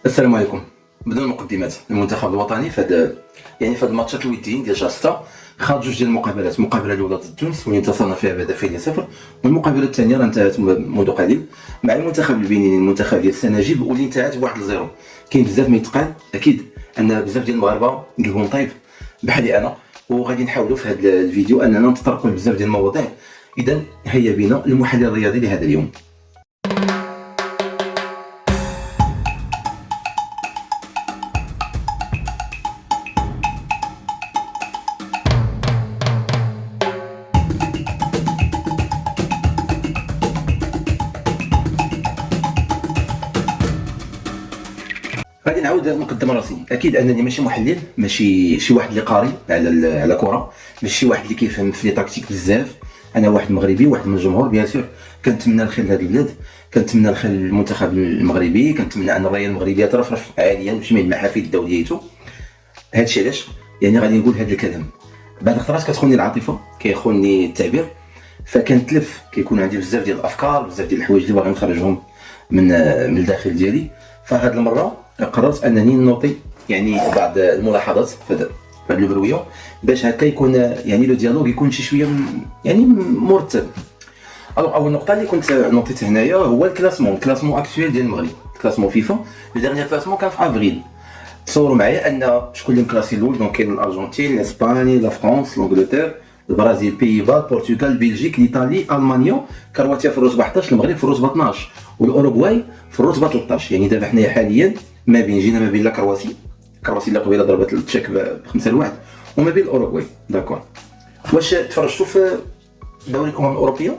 السلام عليكم. بدون المقدمات، المنتخب الوطني في هاد الماتشات الوديين ديال جاستا خاض جوج ديال المقابلات، المقابله الاولى ضد تونس واللي انتصرنا فيها بهدفين لصفر، والمقابله الثانيه راه انتهت منذ قليل مع المنتخب البنيني، المنتخب ديال السناجب، واللي انتهت بواحد لزيرو. كاين بزاف ما يتقال، اكيد ان بزاف ديال المغاربه قلبهم طيب بحالي انا، وغادي نحاولوا في هذا الفيديو اننا نتطرقوا لبزاف ديال المواضيع. اذا هيا بنا المحلل الرياضي لهذا اليوم. غادي نعاود نقدم راسي. اكيد انني ماشي محلل، ماشي شي واحد اللي قاري على كره، ماشي شي واحد اللي كيفهم في لي تاكتيك بزاف. انا واحد مغربي، واحد من الجمهور بيان سور، كنتمنى الخير لهذا البلاد، كنتمنى الخير للمنتخب المغربي، كنتمنى ان الرايه المغربيه ترفرف عاليا في جميع المحافل الدوليته. هادشي علاش يعني غادي نقول هذا الكلام. بعض الخطرات كتخوني العاطفه، كيخوني التعبير، فكنتلف، كيكون عندي بزاف ديال الافكار، بزاف ديال الحوايج اللي باغي نخرجهم من الداخل ديالي. فهاد المره قررت انني نوطي يعني بعض الملاحظات في هذه البرويه، باش هكا يكون يعني لو ديالوغ يكون شي شويه يعني مرتب. اول نقطه اللي كنت نوطيت هنايا هو الكلاسمون اكطويل ديال المغرب، كلاسمون فيفا. الديرنيير كلاسمون كان في افريل. تصوروا معايا ان شكون اللي مكلاسي الاول. دونك كاين الارجنتين، اسبانيا، لا فرنسا، لانجلتير، البرازيل، بييبا، البرتغال، بلجيك، ايطاليا، المانيا، كرواتيا في الرتبه 11، المغرب في الرتبه 12، والاوروغواي في الرتبه 13. يعني دابا حنايا حاليا جينا ما بين لا كرواتي اللي قبيله ضربت التشيك ب5-1، وما بين الاوروغواي. داكور. واش تفرجتوا في دوري الامم الاوروبيه؟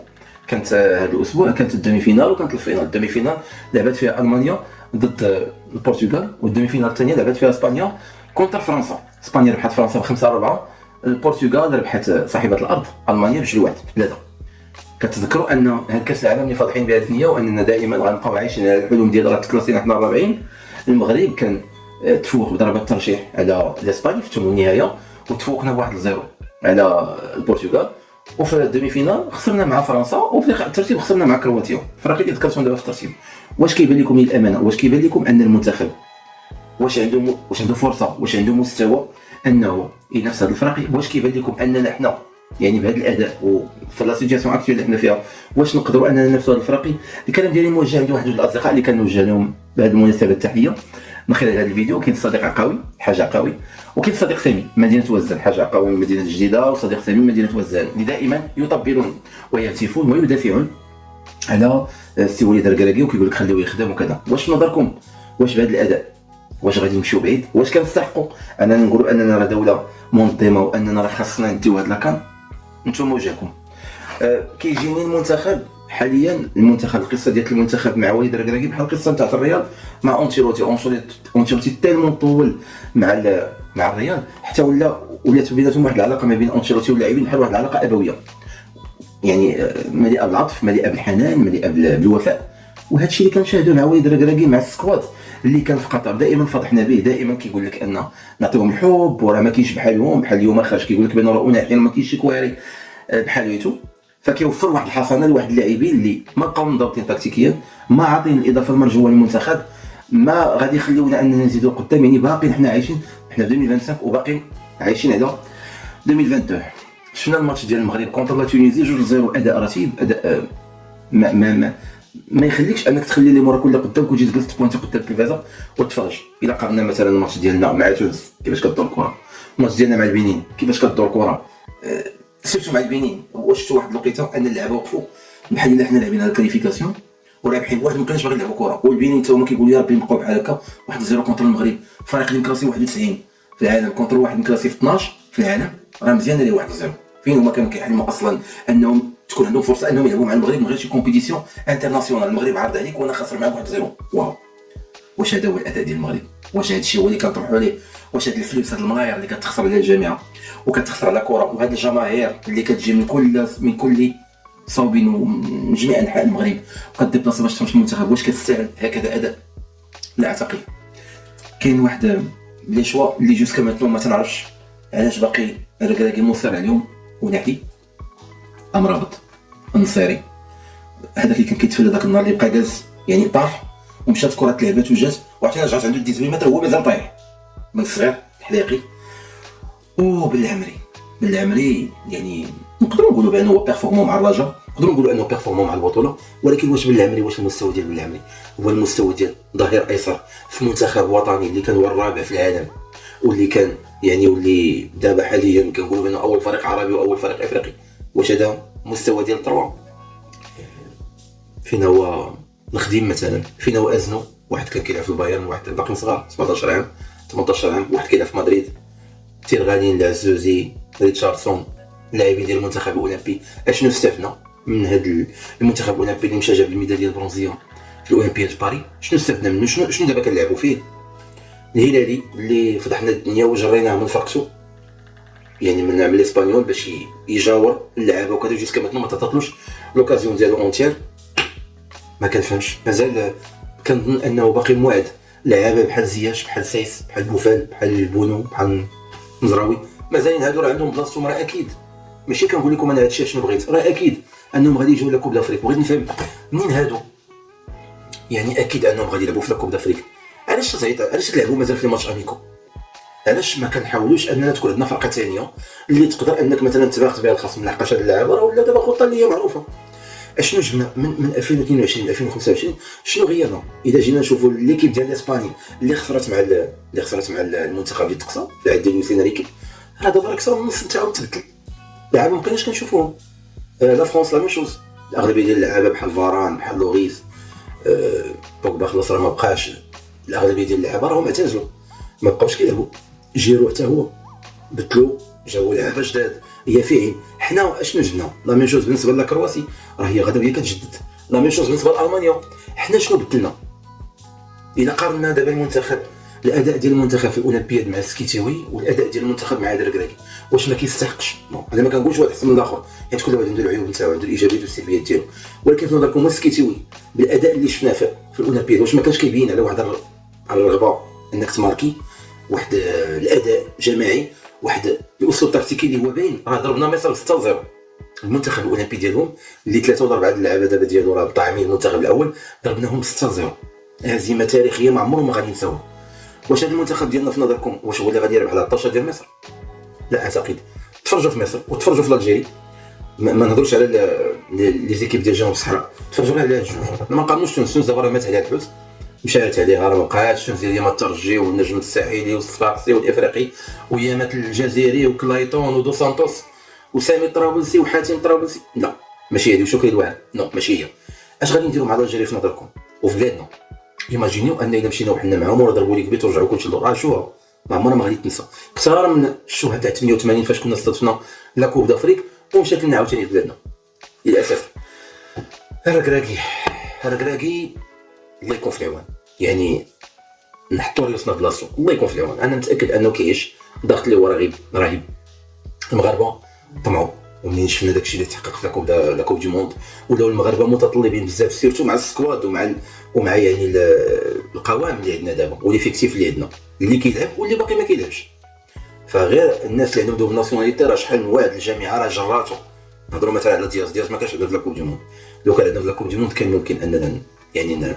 كانت هذا الاسبوع كانت الدومي فينال وكانت الفينال. الدومي فينال لعبت فيها المانيا ضد البرتغال، والدومي فينال الثانيه لعبت فيها اسبانيا كونتر فرنسا. اسبانيا ربحت فرنسا ب5-4، البرتغال ربحت صاحبه الارض المانيا ب2-1 في بلادها. كتذكروا ان هاد كاس العالم اللي فاضحين بهذه النيه، واننا دائما غنبقاو عايشين على الحلم ديال راه تكلاسينا حنا 40. المغرب كان تفوق بضربه الترجيح على اسبانيا في ثمن النهايه، وتفوقنا 1-0 على البرتغال، وفي الدومي فينال خسرنا مع فرنسا، وفي الترتيب خسرنا مع كرواتيا. فرق اللي ذكرتهم دابا في الترتيب. واش كيبان لكم للامانه، واش كيبان لكم ان المنتخب واش عنده فرصه، واش عنده مستوى انه ينافس هذه الفرق؟ واش كيبان لكم اننا حنا يعني بهذا الاداء وفي لا سيتياسيون اكطويل اللي حنا فيها واش نقدروا اننا ننافسوا هذه الفرق؟ الكلام ديالي موجه عند واحد جوج الاصدقاء اللي كنوجه لهم بهذه المناسبه التحيه من خلال هذا الفيديو. كاين الصديق عقاوي حاج عقاوي، وكاين الصديق سامي مدينه وزان. حاج عقاوي من مدينه جديده، وصديق سامي من مدينه وزان، اللي دائما يطبلون ويهتفون ويدافعون على السي وليد الركراكي، وكيقول لك خليوه يخدم وكذا. واش في نظركم واش بهذا الاداء واش غادي نمشيو بعيد؟ واش كنستحقوا اننا نقولوا اننا راه دوله منظمه واننا راه خاصنا نديو هذا لاكان؟ نتوما وجهكم. كيجيني المنتخب حاليا، القصه ديال المنتخب مع وليد الركراكي بحال القصه نتاع الرياض مع اونشيلوتي تالمون طول مع الرياض، حتى ولات بيناتهم واحد العلاقه ما بين اونشيلوتي واللاعبين بحال واحد العلاقه ابويه، يعني مليئه بالعطف، مليئه بالحنان، مليئه بالوفاء. وهذا الشيء اللي كنشاهدوه مع وليد الركراكي مع السكواد اللي كان في قطر. دائما فضحنا به، دائما كيقول لك ان نعطيهم الحب وراه ما كاينش بحالهم. بحال اليوم خرج كيقول لك بان راه احيانا ما كاينش شي كواري بحاليتو. فكيوفر واحد الحصانه لواحد اللاعبين اللي ما بقاو منضبطين تكتيكيا، ما عاطين الاضافه المرجوه للمنتخب، ما غادي يخليونا اننا نزيدوا قدام. يعني باقيين حنا عايشين، حنا في 2025 وباقيين عايشين على 2022. شفنا الماتش ديال المغرب كونتر لا تونيزي 2-0، اداء رتيب، اداء ما يخليكش انك تخلي لي مورا كل قدامك وتجي تجلس تبوانتي قدام التلفازه وتفرج. الا قارنا مثلا الماتش ديالنا مع تونس كيفاش كدور الكره، الماتش ديالنا مع البنين كيفاش كدور الكره، سيرتو مع البنين، واش شفتوا واحد الوقيته ان اللعابه وقفوا بحال الا حنا لاعبين على الكاليفيكاسيون ورابحين بواحد، ما كانش باغي يلعبوا كره، والبنين حتى هما كيقولوا يا ربي نبقاو بحال هكا. 1-0 كونتر المغرب، فريق اللي مكلاسي 91 في العالم كونتر واحد مكلاسي في 12 في العالم، راه مزيان اللي 1-0. فين هما كانوا كيحلموا اصلا انهم تكون عندهم فرصه انهم يلعبوا مع المغرب من غير شي كومبيتيسيون انترناسيونال؟ المغرب عرض عليك وانا خاسر معاك 1-0. واو، واش هذا هو الاداء ديال المغرب؟ واش هذا الشيء هو اللي كنطمحوا ليه؟ واش هذا الفلوس، هذه الملايير اللي كتخسر على الجامعه وكتخسر على الكره، وهذه الجماهير اللي كتجي من كل صوب ومن جميع انحاء المغرب وكتديبلاصي باش تفرج المنتخب، واش كتستاهل هكذا اداء؟ لا اعتقد. كاين واحد لي شوا اللي جوسكا ماتنو ما تنعرفش علاش باقي الركراكي مصر عليهم ونحي امرابط النصيري، هذاك اللي كان كيتفلى داك النهار اللي بقى جالس يعني طاح ومشات كره تلعبات وجات وعرفتي رجعت عنده 18 متر هو مازال طايح من الصغير حديقي. بالعمري يعني نقدروا نقولوا بانه هو بيرفورمون مع الرجاء، نقدروا نقولوا انه بيرفورمون مع البطوله، ولكن واش بالعمري، واش المستوى ديال بالعمري هو المستوى ديال ظهير ايسر في منتخب وطني اللي كان هو الرابع في العالم، واللي كان يعني واللي دابا حاليا كنقولوا بانه اول فريق عربي واول فريق افريقي؟ واش هذا مستوى ديال الطروا؟ فين هو نخدم مثلا، فين هو ازنو واحد كان كيلعب في البايرن، واحد باقي صغار 17 عام 18 عام، واحد كيلعب في مدريد، تيرغالين، العزوزي، ريتشاردسون، لاعبين ديال المنتخب الاولمبي. اشنو استفدنا من هذا المنتخب الاولمبي اللي مشى جاب الميداليه البرونزيه في الاولمبياد باريس؟ شنو استفدنا منه؟ شنو دابا كنلعبوا فيه؟ الهلالي اللي فضحنا الدنيا وجريناه من فرقته يعني من الاسبانيول باش يجاور اللعابه وكذا، جوسكا ماتنو ما تعطاتلوش لوكازيون ديالو اونتير. ما كنفهمش، مازال كنظن انه باقي موعد لعابه بحال زياش، بحال سايس، بحال بوفال، بحال بونو، بحال مزراوي، مازالين هادو راه عندهم بلاصتهم. راه اكيد ماشي كنقول لكم انا هادشي شنو بغيت، راه اكيد انهم غادي يجيو لكوب دافريك. بغيت نفهم منين هادو، يعني اكيد انهم غادي يلعبوا في لكوب دافريك. علاش تعيط؟ علاش تلعبوا مازال في ماتش اميكو؟ علاش ما كنحاولوش اننا تكون عندنا فرقه ثانيه اللي تقدر انك مثلا تباغت بها الخصم، لحقاش هاد اللاعب راه ولا دابا خطه اللي هي معروفه. اشنو جبنا من 2022 ل 2025؟ شنو غيرنا؟ اذا جينا نشوفوا ليكيب ديال اسبانيا اللي خسرت مع المنتخب ديال التقصى في عهد لويس انريكي، راه دابا اكثر من النص نتاعو تبدل، لاعب ما بقيناش كنشوفوهم. لا فرنسا لا ميم شوز، الاغلبيه ديال اللعابه بحال فاران، بحال لوريس، بوغبا خلاص راه ما بقاش، الاغلبيه ديال اللعابه راهم اعتزلوا ما بقاوش كيلعبوا. جيرو حتى هو بدلو، جاو لعابه جداد. هي فين حنا اشنو جبنا؟ لا ميم شوز بالنسبه لكرواسي، راه هي غدا وهي كتجدد. لا ميم شوز بالنسبه لالمانيا، حنا شنو بدلنا؟ الا قارنا دابا المنتخب، الاداء ديال المنتخب في الاولمبياد مع السكيتيوي والاداء ديال المنتخب مع دركراكي، واش ما كيستحقش؟ انا ما كنقولش واحد احسن من الاخر، حيت كل واحد عنده العيوب نتاعو، عنده الايجابيات والسلبيات ديالو، ولكن في نظركم السكيتيوي بالاداء اللي شفناه في الاولمبياد واش ما كانش كيبين على واحد على الرغبه انك تماركي، واحد الاداء جماعي، واحد الاسلوب التكتيكي اللي هو باين؟ راه ضربنا مصر 6-0 المنتخب الاولمبي ديالهم اللي 3 ولا 4 اللعابه دابا ديالو راه طاعمين المنتخب الاول، ضربناهم 6-0. هزيمه تاريخيه ما عمرهم ما غادي نساوها. واش هذا المنتخب ديالنا في نظركم واش هو اللي غادي يربح على 13 ديال مصر؟ لا اعتقد. تفرجوا في مصر وتفرجوا في الجزائر، ما نهضرش على لي زيكيب ديال جنوب الصحراء، تفرجوا على هاد الجوج. ما نقارنوش تونس دابا راه مات عليها الحوت، مشات عليها راه ما بقاتش. تونس ديما الترجي والنجم الساحلي والصفاقسي والافريقي، ويامات الجزائري وكلايطون ودو سانتوس وسامي طرابلسي وحاتم طرابلسي. لا ماشي هادي، وشكري الواعر، نو ماشي هي. اش غادي نديروا مع الجزائر في نظركم وفي بلادنا؟ ايماجينيو ان الا مشينا وحنا معاهم وراه ضربوا لك بيت ورجعوا كلشي للور، شوها ما عمرنا ما غادي تنسى. اكثر من الشهداء تاع 88 فاش كنا استضفنا لا كوب دافريك ومشات لنا عاوتاني في بلادنا للاسف. الركراكي الله يكون في العوان، يعني نحطوا راسنا بلاصتو، الله يكون في العوان. انا متاكد انه كيعيش ضغط اللي هو رهيب. المغاربه طمعوا، ومنين شفنا داكشي اللي تحقق في لا كوب دي موند، ولاو المغاربه متطلبين بزاف، سيرتو مع السكواد ومع يعني القوام اللي عندنا دابا والافيكتيف اللي عندنا، اللي كيلعب واللي باقي ما كيلعبش. فغير الناس اللي عندهم دوب ناسيوناليتي راه شحال من واحد الجامعه راه جراتو. نهضروا مثلا على دياز ما كانش عندنا في لا كوب دي موند. لو كان عندنا في لا كوب دي موند كان ممكن اننا يعني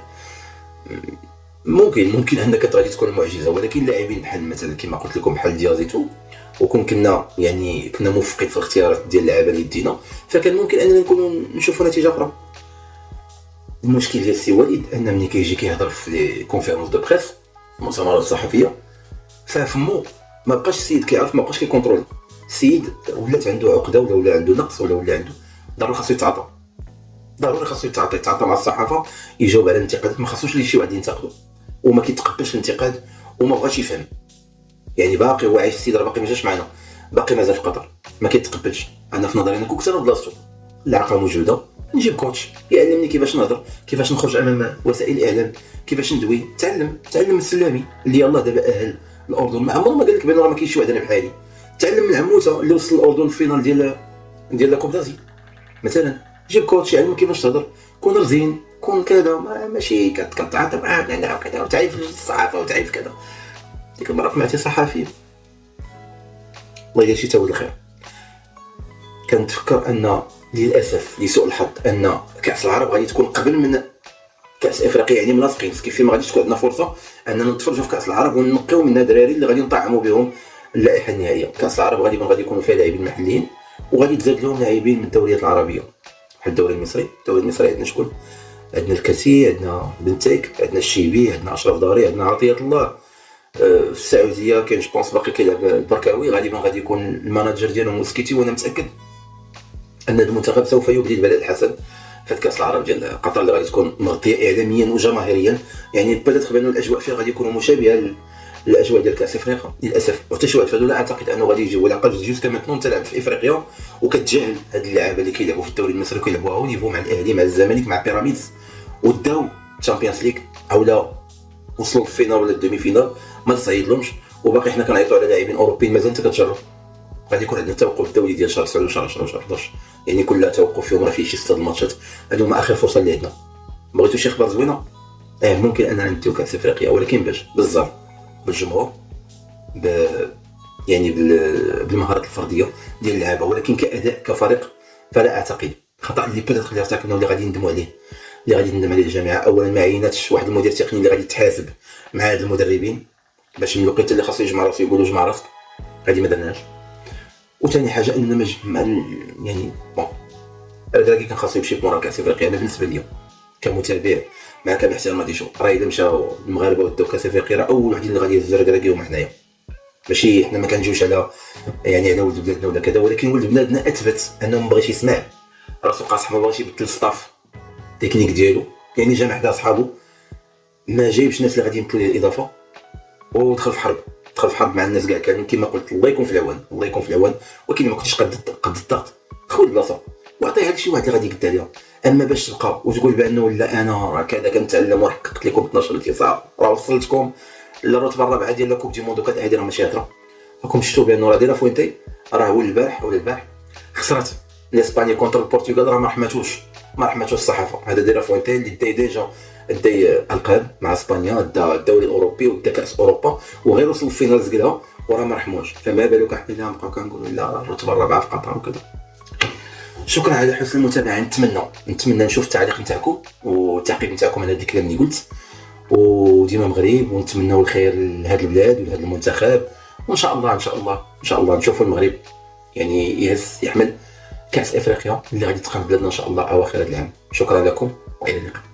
ممكن انك غادي تكون معجزه، ولكن لاعبين بحال مثلا كما قلت لكم بحال ديازيتو، كنا موفقين في الاختيارات ديال اللعابه اللي دينا، فكان ممكن اننا نكونوا نشوفوا نتيجه اخرى. المشكل ديال السي وليد ان ملي كيجي كيهضر في لي كونفيرونس دو بريس، المؤتمرات الصحفيه، ففمو ما بقاش السيد كيعرف، ما بقاش كيكونترول. السيد ولات عنده عقده ولا عنده نقص ولا عنده ضروري خاصو يتعاطى، يتعاطى مع الصحافه، يجاوب على الانتقادات. ما خاصوش لي شي واحد ينتقدو وما كيتقبلش الانتقاد وما بغاش يفهم. يعني باقي هو عايش، السيد راه باقي ما جاش معنا، باقي مازال في قطر، ما كيتقبلش. انا في نظري انا كنت انا بلاصتو، العقله موجوده، نجيب كوتش يعلمني كيفاش نهضر، كيفاش نخرج امام وسائل الاعلام، كيفاش ندوي. تعلم السلامي اللي يلاه دابا اهل الاردن، ما عمره ما قال لك بان راه ما كاينش شي واحد انا بحالي. تعلم من عموته اللي وصل الاردن في الفينال ديال لا كوب دازي مثلا، جيب كوتش يعلم كيفاش تهضر، كون رزين، كون كذا، ماشي كتعاطى معاه وكذا وتعيف الصحافه وتعيف كذا. ديك المره سمعتي صحفي الله يجازيه تا هو الخير، كنتفكر ان للاسف لسوء الحظ ان كاس العرب غادي تكون قبل من كاس افريقيا يعني ملاصقين، كيف ما غاديش تكون عندنا فرصه اننا نتفرجوا في كاس العرب ونقيو منها دراري اللي غادي نطعموا بهم اللائحه النهائيه. كاس العرب غادي يكونوا فيها لاعبين محليين، وغادي تزاد لهم لاعبين من الدوريات العربيه بحال الدوري المصري. الدوري المصري عندنا شكون؟ عندنا الكاسي، عندنا بنتيك، عندنا الشيبي، عندنا اشرف داري، عندنا عطيه الله. في السعوديه كاين جوبونس باقي كيلعب البركاوي، غالبا يكون الماناجر ديالو موسكيتي، وانا متاكد ان المنتخب سوف يبدي البلاء الحسن في كاس العرب ديال قطر اللي غادي تكون مغطيه اعلاميا وجماهيريا. يعني بدات بان الاجواء فيها غادي يكونوا مشابهه للاجواء ديال كاس افريقيا للاسف. وحتى شي واحد فهادو لا اعتقد انه غادي يجي، ولا قد جوج كما تلعب في افريقيا وكتجاهل هاد اللعابه اللي كيلعبوا في الدوري المصري كيلعبوا هاو نيفو مع الاهلي مع الزمالك مع بيراميدز وداو تشامبيونز ليغ او لا وصلوا للفينال ولا الدومي فينال ما تصعيدلهمش، وباقي حنا كنعيطوا على لاعبين اوروبيين مازال انت كتجرب. غادي يكون عندنا توقف الدولي ديال شهر 9 وشهر 10 وشهر 11، يعني كل توقف فيهم راه فيه شي 6 الماتشات. هادو هما اخر فرصه اللي عندنا. بغيتو شي اخبار زوينه؟ ممكن اننا نديو كاس افريقيا، ولكن باش بالزهر بالجمهور يعني بالمهارات الفرديه ديال اللعابه، ولكن كاداء كفريق فلا اعتقد. خطا اللي بدات اللي ارتكبنا واللي غادي ندموا عليه، اللي غادي ندم عليه الجماعه، اولا ما عيناتش واحد المدير تقني اللي غادي يتحاسب مع هاد المدربين باش من الوقت اللي خاصو يجمع راسو يقولوا جمع راسك، هادي ما درناش. وثاني حاجه اننا ما يعني بون الراجل كان خاصو يمشي في مورا كاس افريقيا. انا بالنسبه لي كمتابع مع كامل احترام ديشو، راه الا مشاو المغاربه وداو كاس افريقيا راه اول واحد اللي غادي يهز الركراكي هما حنايا. ماشي حنا ما كنجيوش على يعني على ولد بلادنا ولا كذا، ولكن ولد بلادنا اثبت انه ما بغاش يسمع راسو قاصح، ما بغاش يبدل الستاف تكنيك ديالو، يعني جا حدا صحابو ما جايبش ناس اللي غادي يمثلوا الاضافه ودخل في حرب مع الناس كاع كاملين. كما قلت الله يكون في العوان، الله يكون في العوان. ولكن ما كنتش قد الضغط، خذ بلاصه وعطيها لشي واحد اللي غادي يقد عليها. اما باش تبقى وتقول بانه لا انا راه كذا كنتعلم وحققت لكم 12 انتصار، راه وصلتكم للرتبه الرابعه ديال كوب دي موندو، هذه راه ماشي هضره. راكم شفتوا بانه راه ديرا فوينتي راه هو البارح خسرت الاسبانيا كونتر البرتغال، راه ما رحمتوش الصحافه. هذا ديرا فوينتي اللي ديجا القاب مع اسبانيا، دا الدوري الاوروبي ودا كاس اوروبا وغير وصل الفينالز ديالها وراه ما رحموش. فما بالك حنا اللي نبقاو كنقولوا لا الرتبه الرابعه في قطر وكذا. شكرا على حسن المتابعه. نتمنى نشوف التعليق نتاعكم والتعقيب نتاعكم على هذا الكلام اللي قلت، وديما مغرب ونتمنوا الخير لهذا البلاد ولهذا المنتخب، وان شاء الله نشوفوا المغرب يعني يحمل كاس افريقيا اللي غادي تقام بلادنا ان شاء الله اواخر هذا العام. شكرا لكم والى اللقاء.